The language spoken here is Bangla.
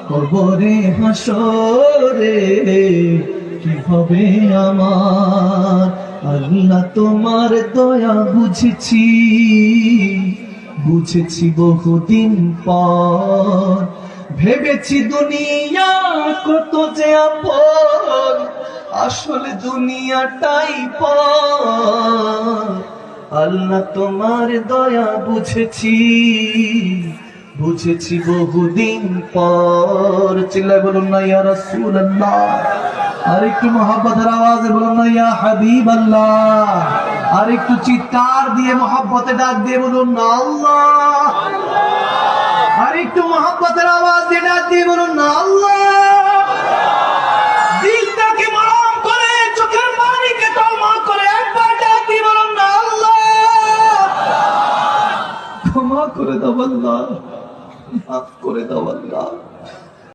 কবরে হাসরে কি হবে আমার। আল্লাহ তোমার দয়া বুঝেছি বহুদিন পর। ভেবেছি দুনিয়া কত যে আপন, আসলে দুনিয়াটাই পর। আল্লাহ তোমার দয়া বুঝেছি বহুদিন পর। চিল্লায় বলুন না ইয়া রাসূলুল্লাহ। আর একটু মহব্বতের আওয়াজে বলুন না ইয়া হাবিবাল্লাহ। আর একটু চিৎকার দিয়ে মহব্বতে ডাক দিয়ে বলুন না আল্লাহ। আর একটু মহব্বতের আওয়াজ দিয়ে ডাক দিয়ে বলুন না আল্লাহ। দিলটাকে মরম করে, চোখের পানিকে টলমল করে একবার ডাক দিয়ে বলুন না আল্লাহ। ক্ষমা করে দাও আল্লাহ, মাফ করে দাও আল্লাহ।